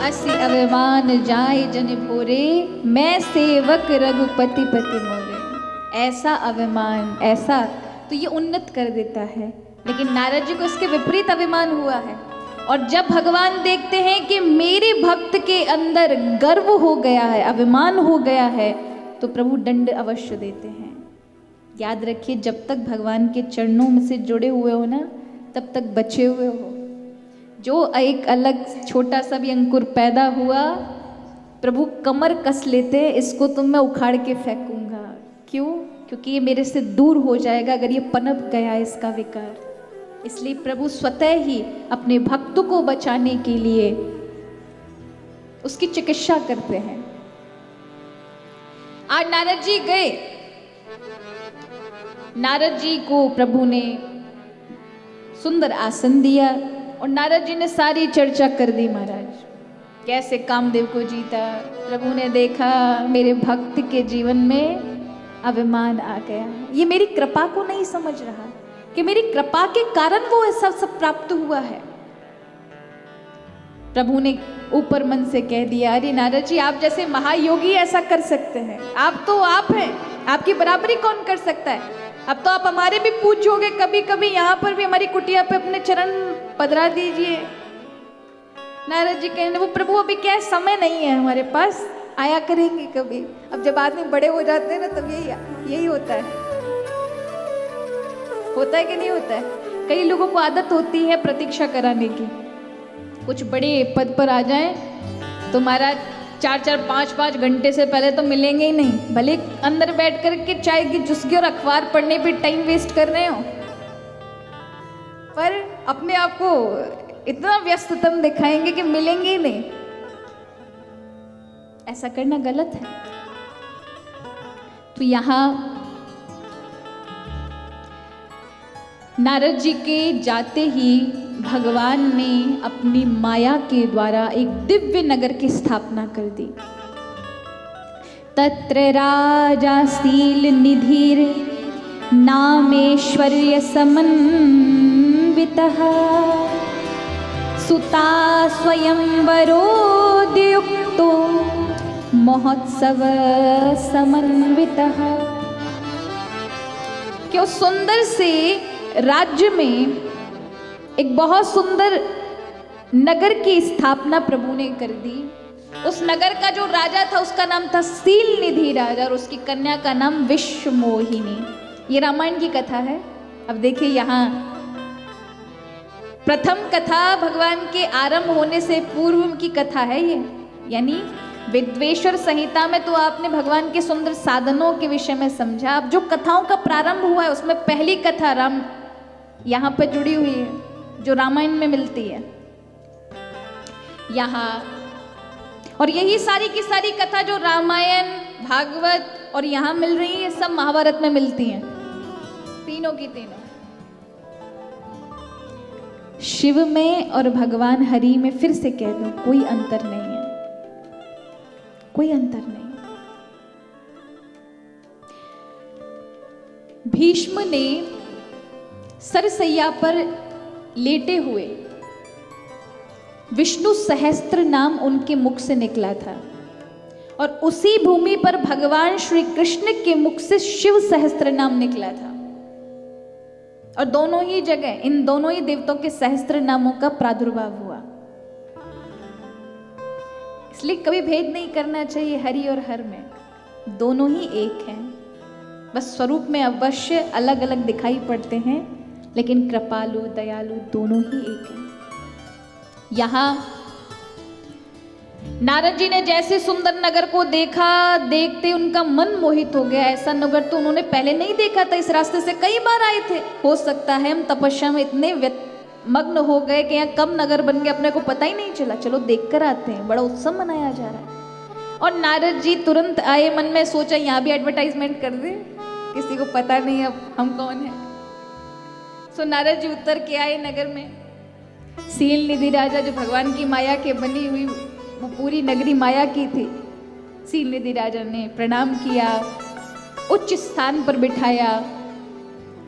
असी अभिमान जाय जन भोरे, मैं सेवक रघुपति पति मोरे। ऐसा अभिमान, ऐसा तो ये उन्नत कर देता है, लेकिन नारद जी को इसके विपरीत अभिमान हुआ है। और जब भगवान देखते हैं कि मेरे भक्त के अंदर गर्व हो गया है, अभिमान हो गया है, तो प्रभु दंड अवश्य देते हैं। याद रखिए, जब तक भगवान के चरणों में से जुड़े हुए हो ना, तब तक बचे हुए हो। जो एक अलग छोटा सा भी अंकुर पैदा हुआ, प्रभु कमर कस लेते हैं, इसको तो मैं उखाड़ के फेंकूंगा। क्यों? क्योंकि ये मेरे से दूर हो जाएगा अगर ये पनप गया इसका विकार। इसलिए प्रभु स्वतः ही अपने भक्त को बचाने के लिए उसकी चिकित्सा करते हैं। आज नारद जी गए, नारद जी को प्रभु ने सुंदर आसन दिया और नारद जी ने सारी चर्चा कर दी। महाराज कैसे कामदेव को जीता। प्रभु ने देखा मेरे भक्त के जीवन में अभिमान आ गया, ये मेरी कृपा को नहीं समझ रहा कि मेरी कृपा के कारण वो ऐसा सब प्राप्त हुआ है। प्रभु ने ऊपर मन से कह दिया, अरे नारद जी, आप जैसे महायोगी ऐसा कर सकते हैं, आप तो आप हैं, आपकी बराबरी कौन कर सकता है। अब तो आप हमारे भी पूछोगे, कभी कभी यहाँ पर भी हमारी कुटिया पे अपने चरण पधरा दीजिए। नारद जी कहने, वो प्रभु अभी क्या समय नहीं है हमारे पास, आया करेंगे कभी। अब जब आदमी बड़े हो जाते हैं ना, तब यही होता है। होता है कि नहीं होता है? कई लोगों को आदत होती है प्रतीक्षा कराने की। कुछ बड़े पद पर आ जाएं तो महाराज 4-4, 5-5 घंटे से पहले तो मिलेंगे ही नहीं, भले अंदर बैठ कर के चाय की चुस्की और अखबार पढ़ने पे टाइम वेस्ट कर रहे हो, पर अपने आप को इतना व्यस्ततम दिखाएंगे कि मिलेंगे ही नहीं। ऐसा करना गलत है। तो यहां नारद जी के जाते ही भगवान ने अपनी माया के द्वारा एक दिव्य नगर की स्थापना कर दी। तत्र राजा शील निधिर नामेश्वर्य समन्वितः, सुता स्वयंवरोद्युक्तो महोत्सव समन्वितः। क्यों सुंदर से राज्य में एक बहुत सुंदर नगर की स्थापना प्रभु ने कर दी। उस नगर का जो राजा था उसका नाम था शील निधि राजा, और उसकी कन्या का नाम विश्वमोहिनी। ये रामायण की कथा है। अब देखिए, यहाँ प्रथम कथा भगवान के आरंभ होने से पूर्व की कथा है ये। यानी विद्वेश्वर संहिता में तो आपने भगवान के सुंदर साधनों के विषय में समझा। अब जो कथाओं का प्रारंभ हुआ है उसमें पहली कथा राम यहाँ पर जुड़ी हुई है, जो रामायण में मिलती है यहाँ। और यही सारी की सारी कथा जो रामायण, भागवत और यहाँ मिल रही है, सब महाभारत में मिलती हैं, तीनों की तीनों। शिव में और भगवान हरि में फिर से कह दो, कोई अंतर नहीं है, कोई अंतर नहीं। भीष्म ने सरसैया पर लेटे हुए विष्णु सहस्त्र नाम उनके मुख से निकला था, और उसी भूमि पर भगवान श्री कृष्ण के मुख से शिव सहस्त्र नाम निकला था। और दोनों ही जगह इन दोनों ही देवताओं के सहस्त्र नामों का प्रादुर्भाव हुआ। इसलिए कभी भेद नहीं करना चाहिए हरि और हर में, दोनों ही एक हैं। बस स्वरूप में अवश्य अलग अलग दिखाई पड़ते हैं, लेकिन कृपालु दयालु दोनों ही एक हैं। यहां नारद जी ने जैसे सुंदर नगर को देखा, देखते उनका मन मोहित हो गया। ऐसा नगर तो उन्होंने पहले नहीं देखा था। इस रास्ते से कई बार आए थे। हो सकता है हम तपस्या में इतने मग्न हो गए कि यहाँ कब नगर बन गया अपने को पता ही नहीं चला। चलो देख कर आते हैं, बड़ा उत्सव मनाया जा रहा है। और नारद जी तुरंत आए, मन में सोचा यहाँ भी एडवर्टाइजमेंट कर दे, किसी को पता नहीं अब हम कौन है। सो नारद जी उतर के आए नगर में। शील निधि राजा जो भगवान की माया के बनी हुई, वो पूरी नगरी माया की थी। शील निधि राजा ने प्रणाम किया, उच्च स्थान पर बिठाया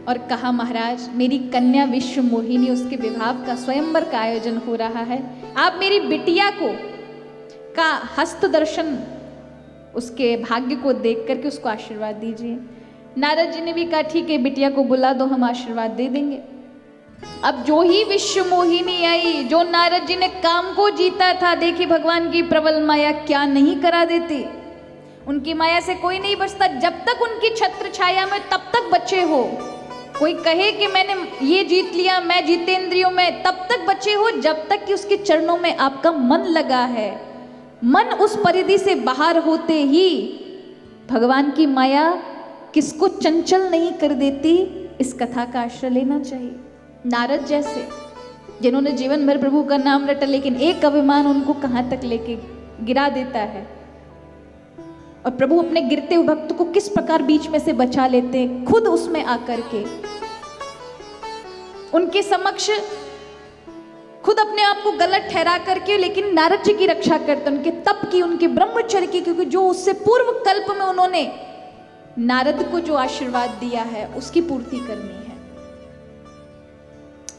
और कहा, महाराज मेरी कन्या विश्व मोहिनी, उसके विवाह का स्वयंवर का आयोजन हो रहा है। आप मेरी बिटिया को का हस्त दर्शन, उसके भाग्य को देख करके उसको आशीर्वाद दीजिए। नारद जी ने भी कहा ठीक है, बिटिया को बुला दो, हम आशीर्वाद दे देंगे। अब जो ही विश्व मोहिनी आई, जो नारद जी ने काम को जीता था, देखिए भगवान की प्रबल माया क्या नहीं करा देती। उनकी माया से कोई नहीं बचता। जब तक उनकी छत्र छाया में तब तक बचे हो। कोई कहे कि मैंने ये जीत लिया, मैं जीतेंद्रियों में, तब तक बचे हो जब तक कि उसके चरणों में आपका मन लगा है। मन उस परिधि से बाहर होते ही भगवान की माया किसको चंचल नहीं कर देती। इस कथा का आश्रय लेना चाहिए। नारद जैसे जिन्होंने जीवन भर प्रभु का नाम रटा, लेकिन एक अभिमान उनको कहां तक लेके गिरा देता है। और प्रभु अपने गिरते हुए भक्त को किस प्रकार बीच में से बचा लेते हैं, खुद उसमें आकर के उनके समक्ष खुद अपने आप को गलत ठहरा करके, लेकिन नारद जी की रक्षा करते, उनके तप की, उनके ब्रह्मचर्य की, क्योंकि जो उससे पूर्व कल्प में उन्होंने नारद को जो आशीर्वाद दिया है उसकी पूर्ति करनी है।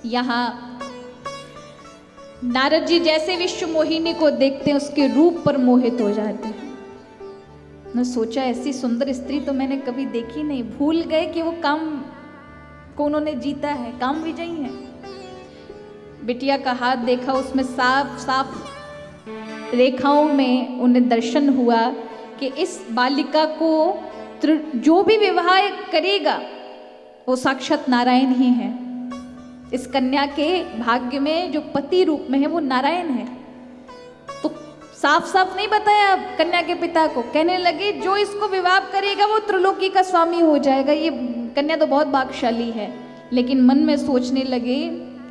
यहां नारद जी जैसे विश्व मोहिनी को देखते हैं, उसके रूप पर मोहित हो जाते हैं। मैं सोचा ऐसी सुंदर स्त्री तो मैंने कभी देखी नहीं। भूल गए कि वो काम को उन्होंने जीता है, काम विजयी है। बिटिया का हाथ देखा, उसमें साफ साफ रेखाओं में उन्हें दर्शन हुआ कि इस बालिका को जो भी विवाह करेगा वो साक्षात नारायण ही है। इस कन्या के भाग्य में जो पति रूप में है वो नारायण है। तो साफ साफ नहीं बताया कन्या के पिता को, कहने लगे जो इसको विवाह करेगा वो त्रिलोकी का स्वामी हो जाएगा। ये कन्या तो बहुत भाग्यशाली है। लेकिन मन में सोचने लगे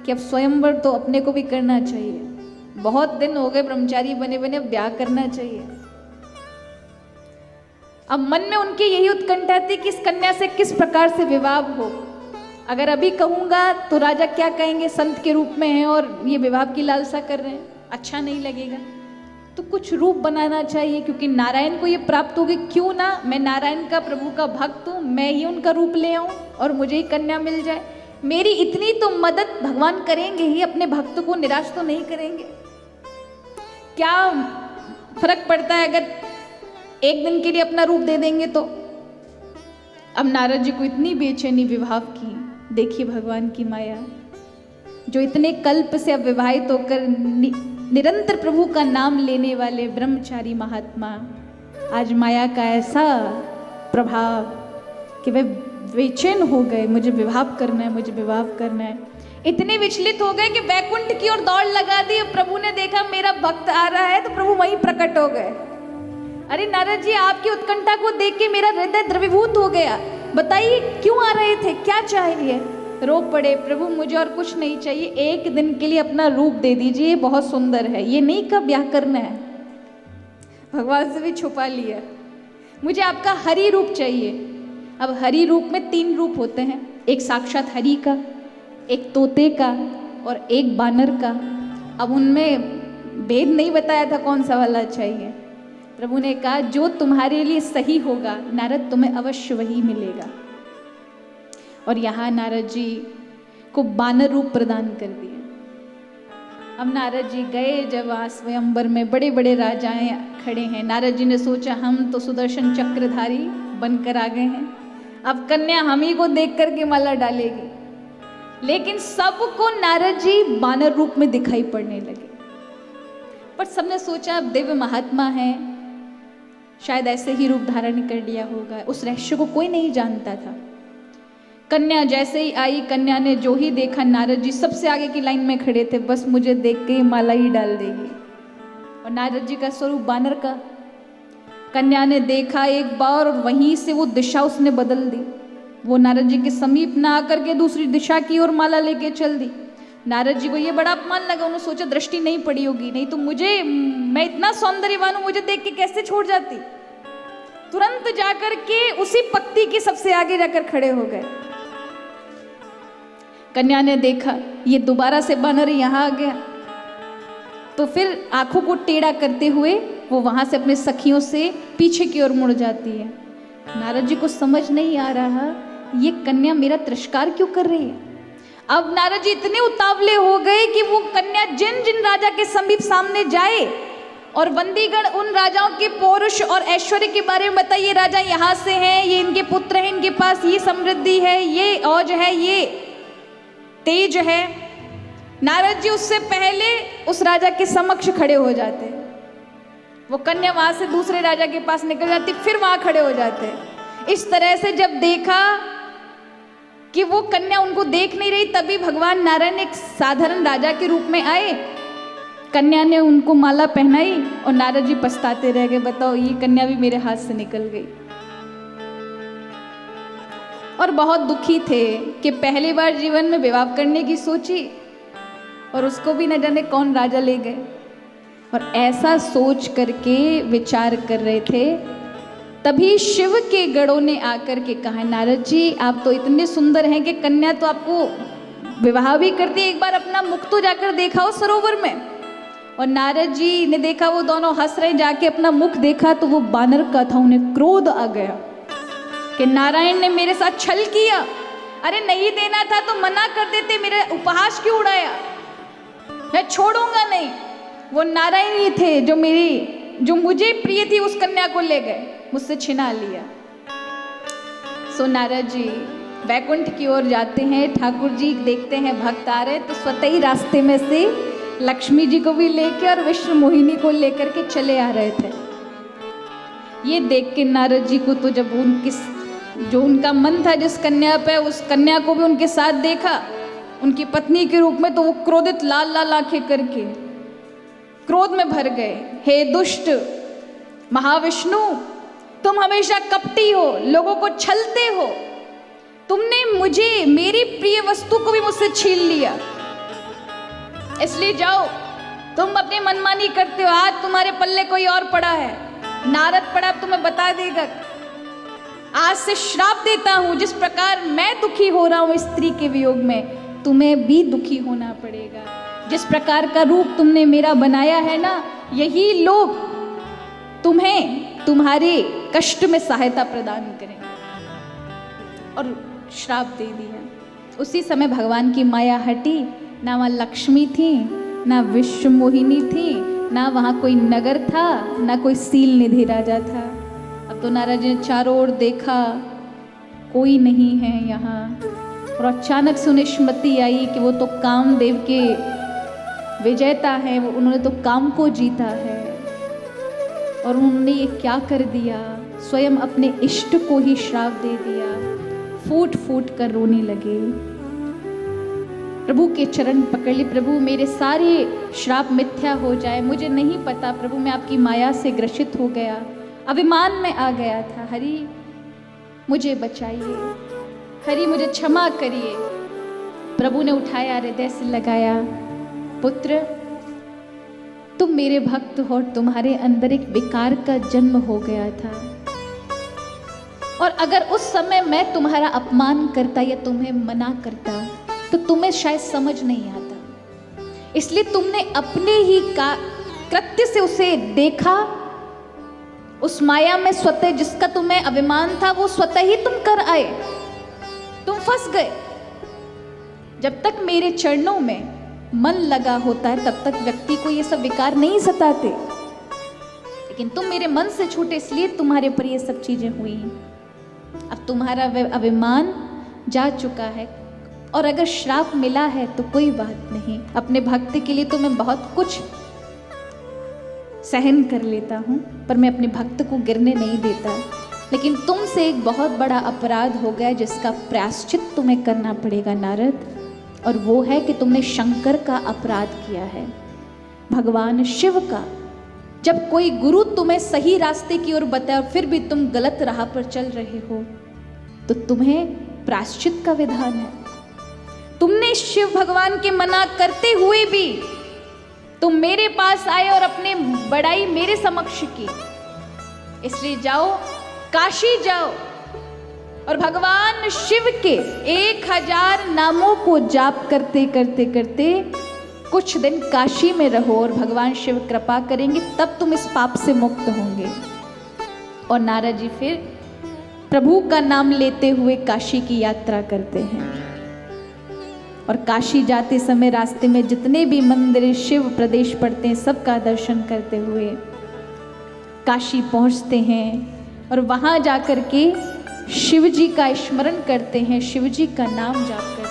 कि अब स्वयंवर तो अपने को भी करना चाहिए। बहुत दिन हो गए ब्रह्मचारी बने बने, अब ब्याह करना चाहिए। अब मन में उनकी यही उत्कंठा थी कि इस कन्या से किस प्रकार से विवाह हो। अगर अभी कहूंगा तो राजा क्या कहेंगे, संत के रूप में है और ये विवाह की लालसा कर रहे हैं, अच्छा नहीं लगेगा। तो कुछ रूप बनाना चाहिए, क्योंकि नारायण को ये प्राप्त होगी। क्यों ना मैं नारायण का, प्रभु का भक्त हूँ, मैं ही उनका रूप ले आऊं और मुझे ही कन्या मिल जाए। मेरी इतनी तो मदद भगवान करेंगे ही, अपने भक्त को निराश तो नहीं करेंगे। क्या फर्क पड़ता है अगर एक दिन के लिए अपना रूप दे देंगे तो। अब नारद जी को इतनी बेचैनी विवाह की। देखिए भगवान की माया, जो इतने कल्प से अब विवाहित होकर निरंतर प्रभु का नाम लेने वाले ब्रह्मचारी महात्मा, आज माया का ऐसा प्रभाव कि वे बेचैन हो गए, मुझे विवाह करना है, मुझे विवाह करना है। इतने विचलित हो गए कि वैकुंठ की ओर दौड़ लगा दी। प्रभु ने देखा मेरा भक्त आ रहा है तो प्रभु वहीं प्रकट हो गए। अरे नारद जी, आपकी उत्कंठा को देख के मेरा हृदय द्रवीभूत हो गया। बताइए क्यों आ रहे थे, क्या चाहिए? रो पड़े, प्रभु मुझे और कुछ नहीं चाहिए, एक दिन के लिए अपना रूप दे दीजिए, बहुत सुंदर है, ये नहीं कब ब्याह करना है। भगवान से भी छुपा लिया, मुझे आपका हरि रूप चाहिए। अब हरि रूप में 3 रूप होते हैं, एक साक्षात हरि का, एक तोते का और एक बानर का। अब उनमें भेद नहीं बताया था कौन सा वाला चाहिए। प्रभु ने कहा जो तुम्हारे लिए सही होगा नारद, तुम्हें अवश्य वही मिलेगा। और यहाँ नारद जी को बानर रूप प्रदान कर दिया। अब नारद जी गए, जब स्वयंवर में बड़े बड़े राजाएं खड़े हैं, नारद जी ने सोचा हम तो सुदर्शन चक्रधारी बनकर आ गए हैं, अब कन्या हम ही को देख करके माला डालेगी। लेकिन सबको नारद जी बानर रूप में दिखाई पड़ने लगे। पर सबने सोचा अब दिव्य महात्मा है, शायद ऐसे ही रूप धारण कर लिया होगा। उस रहस्य को कोई नहीं जानता था। कन्या जैसे ही आई, कन्या ने जो ही देखा, नारद जी सबसे आगे की लाइन में खड़े थे, बस मुझे देख के माला ही डाल देगी। और नारद जी का स्वरूप बानर का। कन्या ने देखा एक बार और वहीं से वो दिशा उसने बदल दी। वो नारद जी के समीप ना आकर के दूसरी दिशा की ओर माला लेके चल दी। नारद जी को ये बड़ा अपमान लगा। उन्होंने सोचा दृष्टि नहीं पड़ी होगी, नहीं तो मुझे, मैं इतना सौंदर्यवान हूं, मुझे देख के कैसे छोड़ जाती। तुरंत जाकर के उसी पंक्ति के सबसे आगे जाकर खड़े हो गए। कन्या ने देखा ये दोबारा से बानर यहाँ आ गया, तो फिर आंखों को टेढ़ा करते हुए वो वहां से अपने सखियों से पीछे की ओर मुड़ जाती है। नारद जी को समझ नहीं आ रहा ये कन्या मेरा तिरस्कार क्यों कर रही है। अब नारद जी इतने उतावले हो गए कि वो कन्या जिन जिन राजा के समीप सामने जाए और बंदीगण उन राजाओं के पौरुष और ऐश्वर्य के बारे में बताइए, राजा यहाँ से हैं, ये इनके पुत्र हैं, इनके पास ये समृद्धि है, ये औज है, ये तेज है। नारद जी उससे पहले उस राजा के समक्ष खड़े हो जाते, वो कन्या वहां से दूसरे राजा के पास निकल जाती, फिर वहां खड़े हो जाते। इस तरह से जब देखा कि वो कन्या उनको देख नहीं रही, तभी भगवान नारायण एक साधारण राजा के रूप में आए, कन्या ने उनको माला पहनाई और नारद जी पछताते रह गए, बताओ ये कन्या भी मेरे हाथ से निकल गई। और बहुत दुखी थे कि पहली बार जीवन में विवाह करने की सोची और उसको भी न जाने कौन राजा ले गए। और ऐसा सोच करके विचार कर रहे थे, तभी शिव के गणों ने आकर के कहा, नारद जी आप तो इतने सुंदर हैं कि कन्या तो आपको विवाह भी करती है, एक बार अपना मुख तो जाकर देखा उस सरोवर में। और नारद जी ने देखा वो दोनों हंस रहे, जाके अपना मुख देखा तो वो बानर का था। उन्हें क्रोध आ गया कि नारायण ने मेरे साथ छल किया, अरे नहीं देना था तो मना कर देते, मेरा उपहास क्यों उड़ाया, मैं छोड़ूंगा नहीं। वो नारायण ही थे जो मुझे प्रिय थी, उस कन्या को ले गए, मुझसे छिना लिया। सो नारद जी वैकुंठ की ओर जाते हैं, ठाकुर जी देखते हैं भक्त आ रहे, तो स्वतः ही रास्ते में से लक्ष्मी जी को भी लेके और विष्णु मोहिनी को लेकर के चले आ रहे थे। ये देख के नारद जी को तो जब जो उनका मन था जिस कन्या पे, उस कन्या को भी उनके साथ देखा उनकी पत्नी के रूप में, तो वो क्रोधित लाल लाल आंखें करके क्रोध में भर गए। हे दुष्ट महाविष्णु, तुम हमेशा कपटी हो, लोगों को छलते हो, तुमने मुझे मेरी प्रिय वस्तु को भी मुझसे छीन लिया, इसलिए जाओ, तुम अपनी मनमानी करते हो, आज तुम्हारे पल्ले कोई और पड़ा है, नारद पड़ा, तुम्हें बता देगा। आज से श्राप देता हूं, जिस प्रकार मैं दुखी हो रहा हूं स्त्री के वियोग में, तुम्हें भी दुखी होना पड़ेगा। जिस प्रकार का रूप तुमने मेरा बनाया है ना, यही लोग तुम्हें तुम्हारे कष्ट में सहायता प्रदान करेंगे। और श्राप दे दिया। उसी समय भगवान की माया हटी, ना वहाँ लक्ष्मी थी, ना विश्व मोहिनी थी, ना वहाँ कोई नगर था, ना कोई सील निधि राजा था। अब तो नारद जी ने चारों ओर देखा, कोई नहीं है यहाँ। और अचानक से उन्हें स्मृति आई कि वो तो कामदेव के विजेता है, वो उन्होंने तो काम को जीता है, और उन्होंने ये क्या कर दिया, स्वयं अपने इष्ट को ही श्राप दे दिया। फूट फूट कर रोने लगे, प्रभु के चरण पकड़ ली, प्रभु मेरे सारे श्राप मिथ्या हो जाए, मुझे नहीं पता प्रभु, मैं आपकी माया से ग्रसित हो गया, अभिमान में आ गया था, हरि मुझे बचाइए, हरि मुझे क्षमा करिए। प्रभु ने उठाया, हृदय से लगाया, पुत्र तुम मेरे भक्त हो और तुम्हारे अंदर एक विकार का जन्म हो गया था, और अगर उस समय मैं तुम्हारा अपमान करता या तुम्हें मना करता तो तुम्हें शायद समझ नहीं आता, इसलिए तुमने अपने ही कृत्य से उसे देखा, उस माया में स्वतः जिसका तुम्हें अभिमान था वो स्वतः ही तुम कर आए, तुम फंस गए। जब तक मेरे चरणों में मन लगा होता है तब तक व्यक्ति को ये सब विकार नहीं सताते, लेकिन तुम मेरे मन से छूटे इसलिए तुम्हारे पर ये सब चीजें हुई। अब तुम्हारा अभिमान जा चुका है, और अगर श्राप मिला है तो कोई बात नहीं, अपने भक्त के लिए तो मैं बहुत कुछ सहन कर लेता हूँ, पर मैं अपने भक्त को गिरने नहीं देता। लेकिन तुमसे एक बहुत बड़ा अपराध हो गया जिसका प्रायश्चित तुम्हें करना पड़ेगा नारद, और वो है कि तुमने शंकर का अपराध किया है, भगवान शिव का। जब कोई गुरु तुम्हें सही रास्ते की ओर बताए और फिर भी तुम गलत राह पर चल रहे हो तो तुम्हें प्रायश्चित का विधान है। तुमने शिव भगवान के मना करते हुए भी तुम मेरे पास आए और अपने बड़ाई मेरे समक्ष की, इसलिए जाओ काशी जाओ और भगवान शिव के 1000 नामों को जाप करते करते करते कुछ दिन काशी में रहो, और भगवान शिव कृपा करेंगे, तब तुम इस पाप से मुक्त होंगे। और नारद जी फिर प्रभु का नाम लेते हुए काशी की यात्रा करते हैं। और काशी जाते समय रास्ते में जितने भी मंदिर शिव प्रदेश पड़ते हैं सबका दर्शन करते हुए काशी पहुंचते हैं और वहाँ जाकर के शिव जी का स्मरण करते हैं, शिव जी का नाम जाप करते हैं।